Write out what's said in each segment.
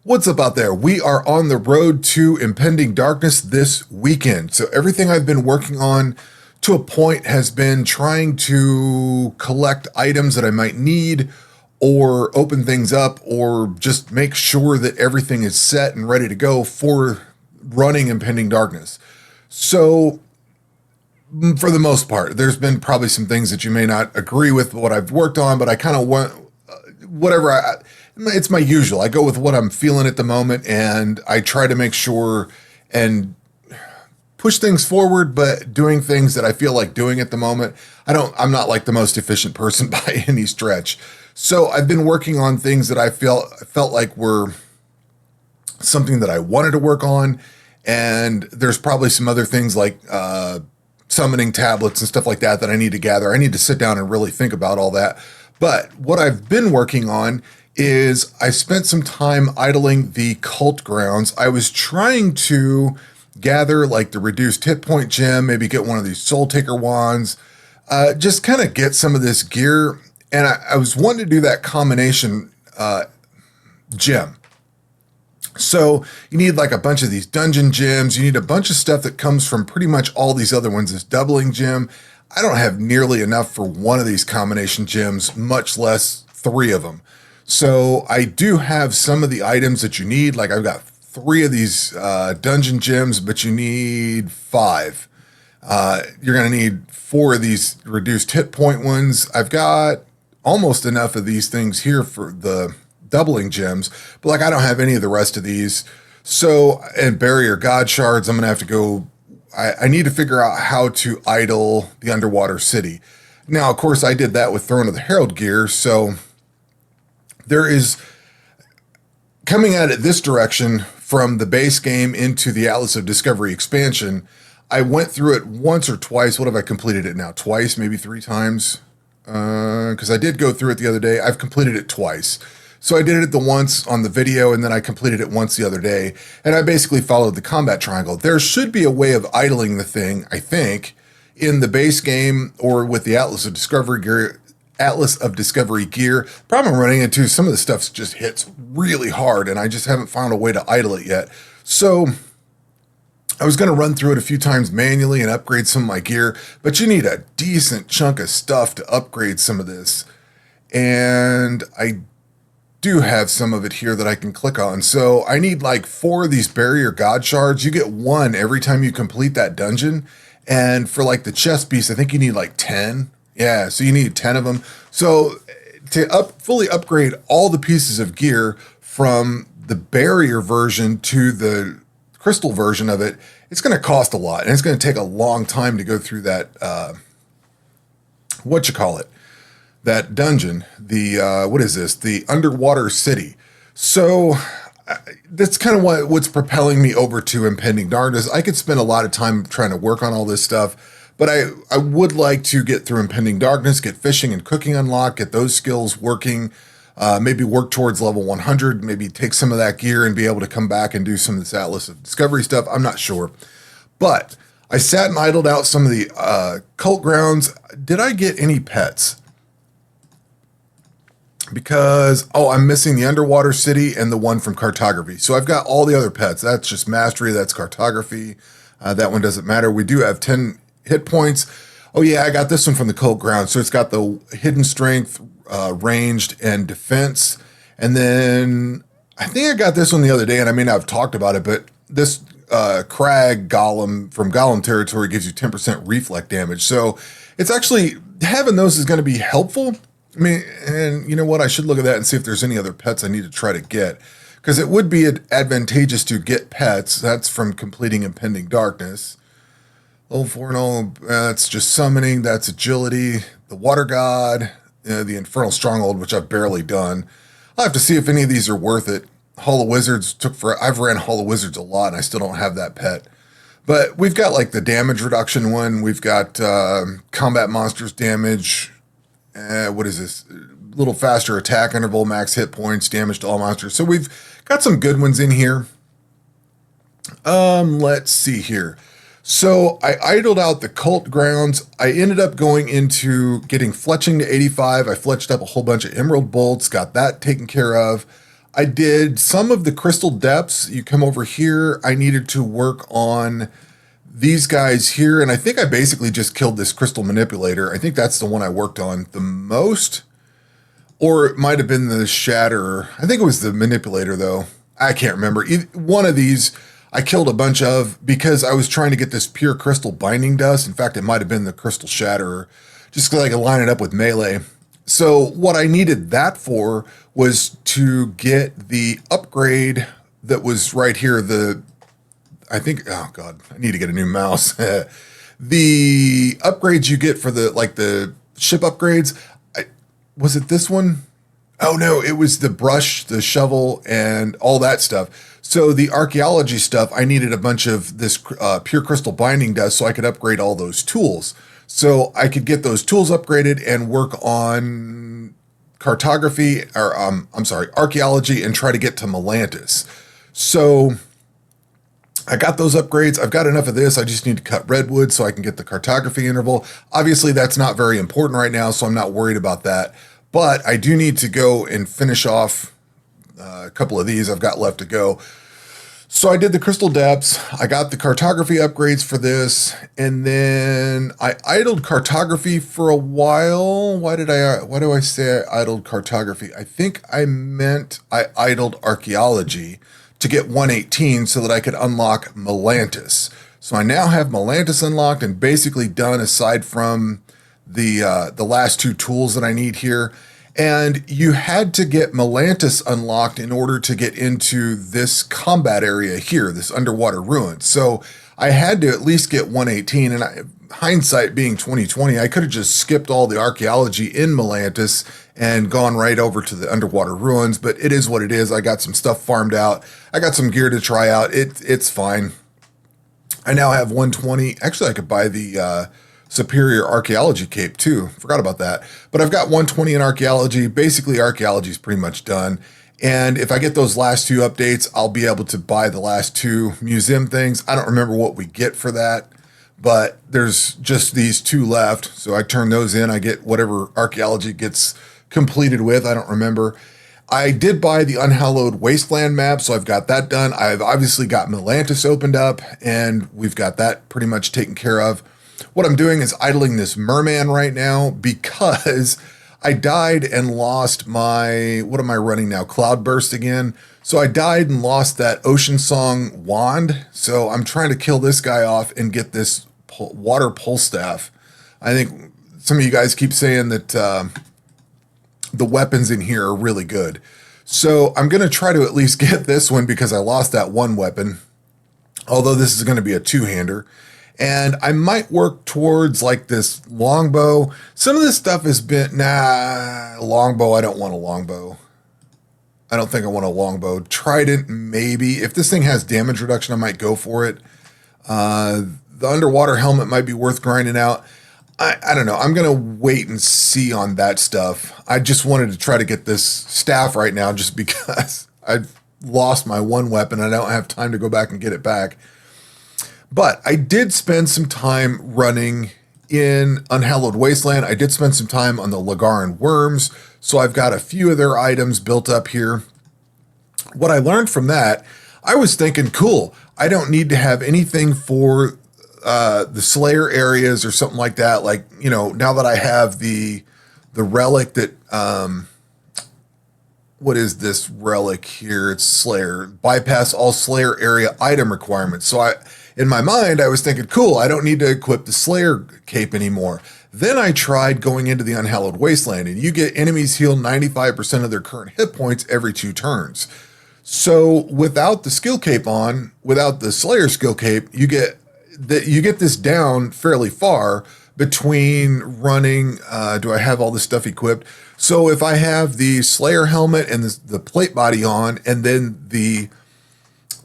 What's up out there? We are on the road to impending darkness this weekend. So everything I've been working on to a point has been trying to collect items that I might need or open things up or just make sure that everything is set and ready to go for running impending darkness. So for the most part, there's been probably some things that you may not agree with what I've worked on, but I kind of want whatever it's my usual. I go with what I'm feeling at the moment and I try to make sure and push things forward, but doing things that I feel like doing at the moment. I'm not like the most efficient person by any stretch. So I've been working on things that I felt like were something that I wanted to work on. And there's probably some other things like, summoning tablets and stuff like that I need to gather. I need to sit down and really think about all that. But what I've been working on is I spent some time idling the cult grounds. I was trying to gather like the reduced hit point gem, maybe get one of these soul taker wands, just kind of get some of this gear. And I was wanting to do that combination gem. So you need like a bunch of these dungeon gems. You need a bunch of stuff that comes from pretty much all these other ones. This doubling gem, I don't have nearly enough for one of these combination gems, much less three of them. So I do have some of the items that you need. Like I've got three of these dungeon gems, but you need five. You're going to need four of these reduced hit point ones. I've got almost enough of these things here for the doubling gems, but like I don't have any of the rest of these. So, and barrier god shards, I'm going to have to go. I need to figure out how to idle the underwater city. Now, of course, I did that with Throne of the Herald gear. So there is coming at it this direction from the base game into the Atlas of Discovery expansion. I went through it once or twice. What have I completed it now? Twice, maybe three times. Because I did go through it the other day. I've completed it twice. So I did it the once on the video, and then I completed it once the other day, and I basically followed the combat triangle. There should be a way of idling the thing, I think, in the base game or with the Atlas of Discovery gear. Problem I'm running into, some of the stuff just hits really hard, and I just haven't found a way to idle it yet. So I was going to run through it a few times manually and upgrade some of my gear, but you need a decent chunk of stuff to upgrade some of this. And I do have some of it here that I can click on. So I need like four of these barrier god shards. You get one every time you complete that dungeon. And for like the chest piece, I think you need like 10. Yeah, so you need 10 of them. So to fully upgrade all the pieces of gear from the barrier version to the crystal version of it, it's going to cost a lot. And it's going to take a long time to go through that, that dungeon, what is this? The underwater city. So that's kind of what's propelling me over to impending darkness. I could spend a lot of time trying to work on all this stuff, but I would like to get through impending darkness, get fishing and cooking unlocked, get those skills working, maybe work towards level 100, maybe take some of that gear and be able to come back and do some of this Atlas of Discovery stuff. I'm not sure, but I sat and idled out some of the cult grounds. Did I get any pets? Because, I'm missing the underwater city and the one from cartography. So I've got all the other pets. That's just mastery. That's cartography. That one doesn't matter. We do have 10 hit points. Oh yeah, I got this one from the cult ground. So it's got the hidden strength, ranged, and defense. And then I think I got this one the other day, and I may not have talked about it, but this crag golem from golem territory gives you 10% reflect damage. So it's actually, having those is going to be helpful. I mean, and you know what? I should look at that and see if there's any other pets I need to try to get, because it would be advantageous to get pets. That's from completing impending darkness. Level 4 and all, that's just summoning. That's agility. The water god, the infernal stronghold, which I've barely done. I'll have to see if any of these are worth it. Hall of Wizards I've ran Hall of Wizards a lot, and I still don't have that pet. But we've got like the damage reduction one. We've got combat monsters damage. What is this? Little faster attack interval, max hit points, damage to all monsters. So we've got some good ones in here. Let's see here. So I idled out the cult grounds. I ended up going into getting fletching to 85. I fletched up a whole bunch of emerald bolts, got that taken care of. I did some of the crystal depths. You come over here. I needed to work on these guys here. And I think I basically just killed this crystal manipulator. I think that's the one I worked on the most. Or it might have been the shatterer. I think it was the manipulator, though. I can't remember. One of these I killed a bunch of because I was trying to get this pure crystal binding dust. In fact, it might have been the crystal shatterer, just because I could line it up with melee. So what I needed that for was to get the upgrade that was right here. I think, oh God, I need to get a new mouse. The upgrades you get for the ship upgrades. Was it this one? Oh no, it was the brush, the shovel, and all that stuff. So the archaeology stuff, I needed a bunch of this pure crystal binding dust so I could upgrade all those tools. So I could get those tools upgraded and work on cartography, or archaeology, and try to get to Melantis. So I got those upgrades. I've got enough of this. I just need to cut redwood so I can get the cartography interval. Obviously, that's not very important right now, so I'm not worried about that. But I do need to go and finish off a couple of these I've got left to go. So I did the crystal depths. I got the cartography upgrades for this, and then I idled cartography for a while. Why do I say I idled cartography? I think I meant I idled archaeology to get 118 so that I could unlock Melantis. So I now have Melantis unlocked and basically done, aside from the last two tools that I need here. And you had to get Melantis unlocked in order to get into this combat area here, this underwater ruin. So I had to at least get 118, and hindsight being 2020, I could have just skipped all the archaeology in Melantis and gone right over to the underwater ruins, but it is what it is. I got some stuff farmed out. I got some gear to try out. It's fine. I now have 120. Actually, I could buy the superior archaeology cape too. Forgot about that. But I've got 120 in archaeology. Basically, archaeology is pretty much done. And if I get those last two updates, I'll be able to buy the last two museum things. I don't remember what we get for that, but there's just these two left. So I turn those in. I get whatever archaeology gets completed with. I don't remember. I did buy the Unhallowed Wasteland map, so I've got that done. I've obviously got Melantis opened up, and we've got that pretty much taken care of. What I'm doing is idling this merman right now because I died and lost my, what am I running now? Cloudburst again. So I died and lost that Ocean Song wand. So I'm trying to kill this guy off and get this water pole staff. I think some of you guys keep saying that the weapons in here are really good. So I'm going to try to at least get this one because I lost that one weapon. Although this is going to be a two-hander. And I might work towards like this longbow. Some of this stuff has been, longbow, I don't want a longbow. I don't think I want a longbow. Trident, maybe. If this thing has damage reduction, I might go for it. The underwater helmet might be worth grinding out. I don't know. I'm going to wait and see on that stuff. I just wanted to try to get this staff right now just because I've lost my one weapon. I don't have time to go back and get it back. But I did spend some time running in Unhallowed Wasteland. I did spend some time on the Lagaran Worms, so I've got a few of their items built up here. What I learned from that, I was thinking, cool, I don't need to have anything for the Slayer areas or something like that. Like, you know, now that I have the relic that, what is this relic here? It's Slayer. Bypass all Slayer area item requirements. So in my mind, I was thinking, cool, I don't need to equip the Slayer cape anymore. Then I tried going into the Unhallowed Wasteland, and you get enemies heal 95% of their current hit points every 2 turns. So without the skill cape on, without the Slayer skill cape, you get this down fairly far between running. Do I have all this stuff equipped? So if I have the Slayer helmet and the plate body on, and then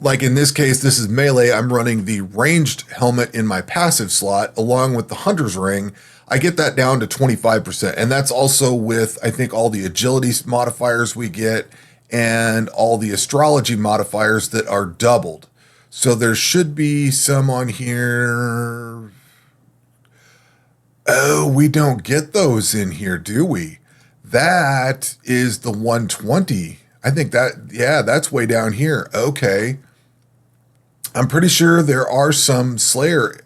like in this case, this is melee, I'm running the ranged helmet in my passive slot along with the hunter's ring, I get that down to 25%. And that's also with, I think, all the agility modifiers we get and all the astrology modifiers that are doubled. So there should be some on here. Oh, we don't get those in here, do we? That is the 120 I think that, yeah, that's way down here. Okay. I'm pretty sure there are some Slayer.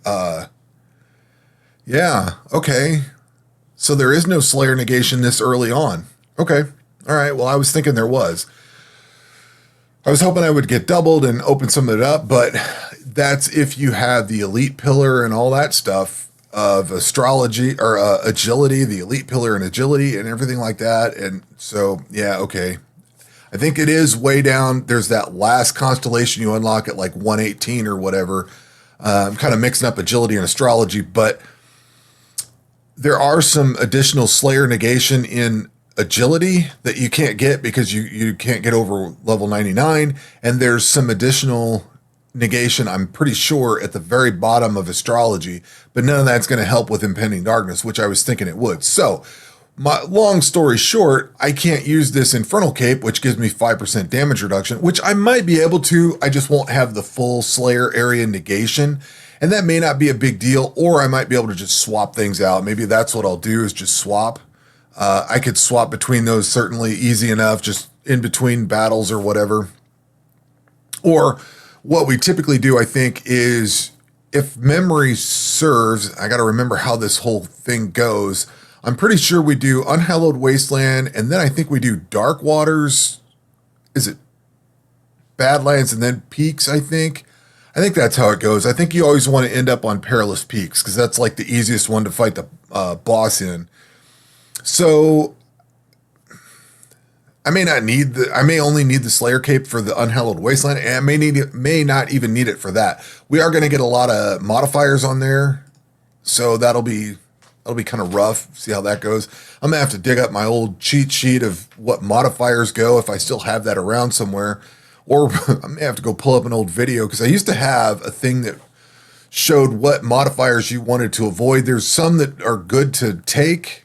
Yeah. Okay. So there is no Slayer negation this early on. Okay. All right. Well, I was thinking there was. I was hoping I would get doubled and open some of it up, but that's if you have the elite pillar and all that stuff of astrology or agility, the elite pillar and agility and everything like that. And so, yeah, okay. I think it is way down. There's that last constellation you unlock at like 118 or whatever. I'm kind of mixing up agility and astrology, but there are some additional Slayer negation in agility that you can't get because you can't get over level 99. And there's some additional negation, I'm pretty sure, at the very bottom of astrology, but none of that's going to help with impending darkness, which I was thinking it would. So my long story short, I can't use this infernal cape, which gives me 5% damage reduction, which I might be able to. I just won't have the full Slayer area negation. And that may not be a big deal, or I might be able to just swap things out. Maybe that's what I'll do, is just swap. I could swap between those certainly easy enough, just in between battles or whatever. Or what we typically do, I think, is if memory serves, I got to remember how this whole thing goes. I'm pretty sure we do Unhallowed Wasteland, and then I think we do Dark Waters. Is it Badlands and then Peaks, I think? I think that's how it goes. I think you always want to end up on Perilous Peaks because that's like the easiest one to fight the boss in. So I may only need the Slayer cape for the Unhallowed Wasteland, and I may not even need it for that. We are going to get a lot of modifiers on there, so that'll be kind of rough. See how that goes. I'm gonna have to dig up my old cheat sheet of what modifiers go if I still have that around somewhere, or I may have to go pull up an old video because I used to have a thing that showed what modifiers you wanted to avoid. There's some that are good to take,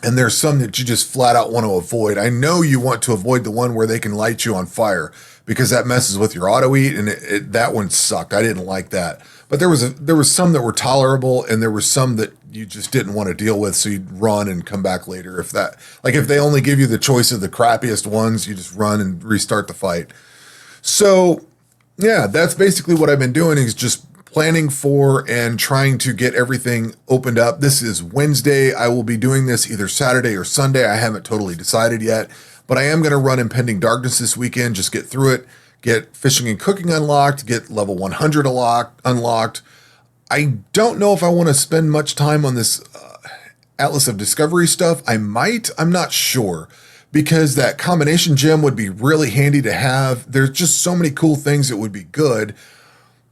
and there's some that you just flat out want to avoid. I know you want to avoid the one where they can light you on fire because that messes with your auto eat, and that one sucked. I didn't like that. But there was some that were tolerable, and there were some that you just didn't want to deal with, so you'd run and come back later. If they only give you the choice of the crappiest ones, you just run and restart the fight. So yeah, that's basically what I've been doing, is just planning for and trying to get everything opened up. This is Wednesday. I will be doing this either Saturday or Sunday. I haven't totally decided yet, but I am going to run Impending Darkness this weekend, just get through it, get Fishing and Cooking unlocked, get level 100 unlocked. I don't know if I want to spend much time on this Atlas of Discovery stuff. I might, I'm not sure, because that combination gem would be really handy to have. There's just so many cool things that would be good.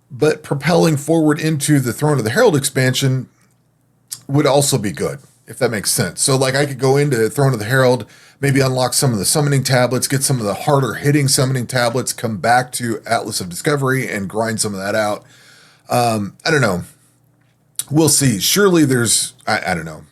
But propelling forward into the Throne of the Herald expansion would also be good, if that makes sense. So like I could go into Throne of the Herald, maybe unlock some of the summoning tablets, get some of the harder hitting summoning tablets, come back to Atlas of Discovery and grind some of that out. I don't know. We'll see. Surely there's, I don't know.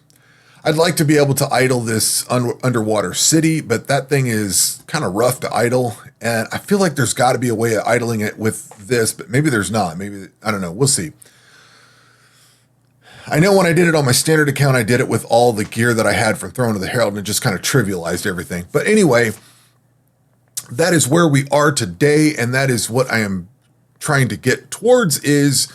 I'd like to be able to idle this underwater city, but that thing is kind of rough to idle. And I feel like there's got to be a way of idling it with this, but maybe there's not. Maybe, I don't know. We'll see. I know when I did it on my standard account, I did it with all the gear that I had from Throne of the Herald, and it just kind of trivialized everything. But anyway, that is where we are today, and that is what I am trying to get towards, is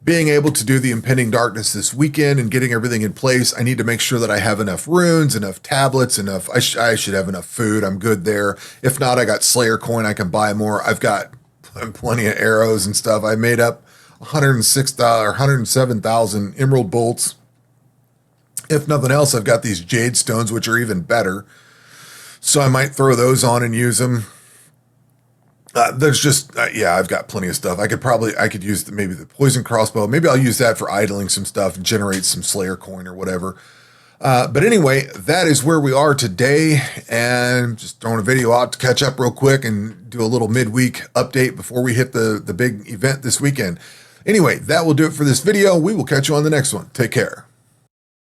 being able to do the Impending Darkness this weekend and getting everything in place. I need to make sure that I have enough runes, enough tablets, enough. I should have enough food. I'm good there. If not, I got Slayer coin. I can buy more. I've got plenty of arrows and stuff. I made up $106 or 107,000 emerald bolts. If nothing else, I've got these jade stones, which are even better. So I might throw those on and use them. There's just, yeah, I've got plenty of stuff. I could use maybe the poison crossbow. Maybe I'll use that for idling some stuff and generate some Slayer coin or whatever. But anyway, that is where we are today, and just throwing a video out to catch up real quick and do a little midweek update before we hit the big event this weekend. Anyway, that will do it for this video. We will catch you on the next one. Take care.